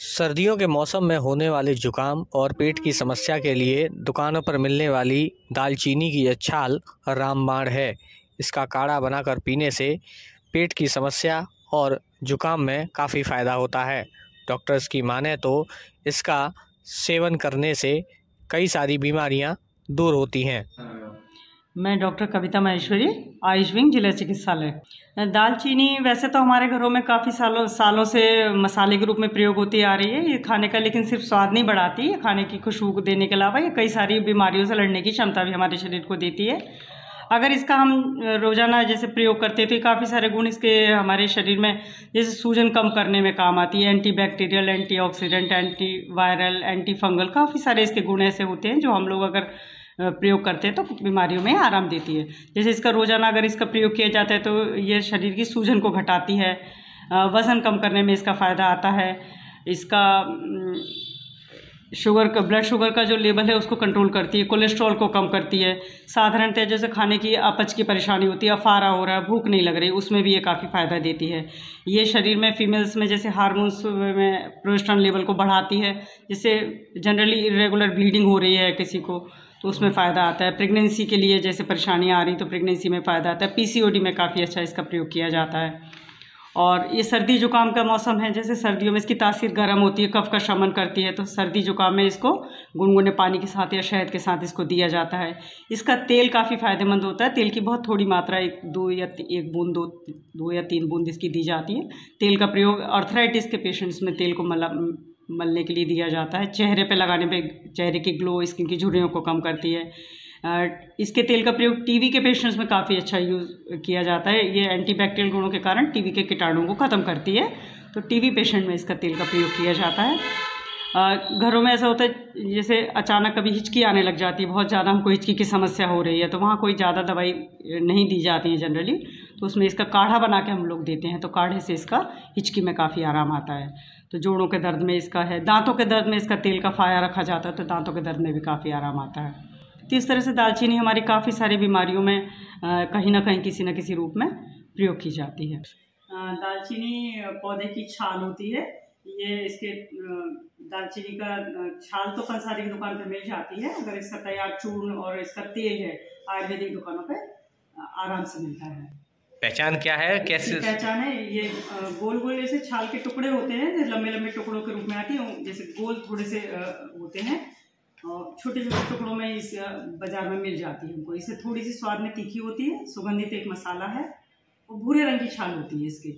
सर्दियों के मौसम में होने वाले जुकाम और पेट की समस्या के लिए दुकानों पर मिलने वाली दालचीनी की यह छाल रामबाण है। इसका काढ़ा बनाकर पीने से पेट की समस्या और जुकाम में काफ़ी फ़ायदा होता है। डॉक्टर्स की माने तो इसका सेवन करने से कई सारी बीमारियां दूर होती हैं। मैं डॉक्टर कविता माहेश्वरी, आयुष विंग, जिला चिकित्सालय। दालचीनी वैसे तो हमारे घरों में काफ़ी सालों से मसाले के रूप में प्रयोग होती आ रही है ये खाने का, लेकिन सिर्फ स्वाद नहीं बढ़ाती है, खाने की खुशबू को देने के अलावा ये कई सारी बीमारियों से लड़ने की क्षमता भी हमारे शरीर को देती है। अगर इसका हम रोज़ाना जैसे प्रयोग करते हैं तो काफ़ी सारे गुण इसके हमारे शरीर में, जैसे सूजन कम करने में काम आती है, antibacterial, antioxidant, antiviral, anti fungal, काफ़ी सारे इसके गुण ऐसे होते हैं जो हम लोग अगर प्रयोग करते हैं तो बीमारियों में आराम देती है। जैसे इसका रोज़ाना अगर इसका प्रयोग किया जाता है तो ये शरीर की सूजन को घटाती है, वज़न कम करने में इसका फ़ायदा आता है। इसका ब्लड शुगर का जो लेवल है उसको कंट्रोल करती है, कोलेस्ट्रॉल को कम करती है। साधारणतः जैसे खाने की अपच की परेशानी होती है, अफारा हो रहा है, भूख नहीं लग रही, उसमें भी ये काफ़ी फ़ायदा देती है। ये शरीर में फीमेल्स में जैसे हार्मोन्स में प्रोजेस्टेरोन लेवल को बढ़ाती है, जिससे जनरली इरेगुलर ब्लीडिंग हो रही है किसी को तो उसमें फ़ायदा आता है। प्रेगनेंसी के लिए जैसे परेशानियाँ आ रही तो प्रेगनेंसी में फ़ायदा आता है। पीसीओडी में काफ़ी अच्छा इसका प्रयोग किया जाता है। और ये सर्दी जुकाम का मौसम है, जैसे सर्दियों में इसकी तासीर गर्म होती है, कफ का शमन करती है, तो सर्दी जुकाम में इसको गुनगुने पानी के साथ या शहद के साथ इसको दिया जाता है। इसका तेल काफ़ी फ़ायदेमंद होता है। तेल की बहुत थोड़ी मात्रा, दो या तीन बूंद इसकी दी जाती है। तेल का प्रयोग आर्थराइटिस के पेशेंट्स में तेल को मलने के लिए दिया जाता है। चेहरे पे लगाने पे चेहरे की ग्लो, स्किन की झुर्रियों को कम करती है। इसके तेल का प्रयोग टीबी के पेशेंट्स में काफ़ी अच्छा यूज़ किया जाता है। ये एंटीबैक्टीरियल गुणों के कारण टीबी के कीटाणुओं को ख़त्म करती है, तो टीबी पेशेंट में इसका तेल का प्रयोग किया जाता है। घरों में ऐसा होता है जैसे अचानक कभी हिचकी आने लग जाती है, बहुत ज़्यादा हमको हिचकी की समस्या हो रही है, तो वहाँ कोई ज़्यादा दवाई नहीं दी जाती है जनरली, तो उसमें इसका काढ़ा बना के हम लोग देते हैं, तो काढ़े से इसका हिचकी में काफ़ी आराम आता है। तो जोड़ों के दर्द में इसका है, दांतों के दर्द में इसका तेल का फाया रखा जाता है, तो दांतों के दर्द में भी काफ़ी आराम आता है। तो इस तरह से दालचीनी हमारी काफ़ी सारी बीमारियों में कहीं ना कहीं किसी न किसी रूप में प्रयोग की जाती है। दालचीनी पौधे की छाल होती है। ये इसके दालचीनी का छाल तो पंसारी की दुकान पे मिल जाती है। अगर इसका तैयार चूर्ण और इसका तेल है आयुर्वेदिक दुकानों पे आराम से मिलता है। पहचान क्या है, कैसे पहचान है? ये गोल गोल जैसे छाल के टुकड़े होते हैं, लंबे लंबे टुकड़ों के रूप में आती है, जैसे गोल थोड़े से होते हैं और छोटे छोटे टुकड़ों में इस बाजार में मिल जाती है हमको। इससे थोड़ी सी स्वाद में तीखी होती है, सुगंधित एक मसाला है और भूरे रंग की छाल होती है इसकी।